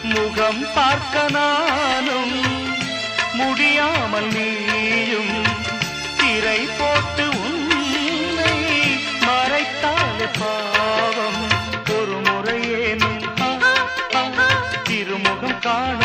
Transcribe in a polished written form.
முகம் பார்க்க நானும் முடியாமல் நீயும் திரை போட்டு உன்னை மறைத்தாலே பாவம் ஒரு முறையேனும் திருமுகம் காண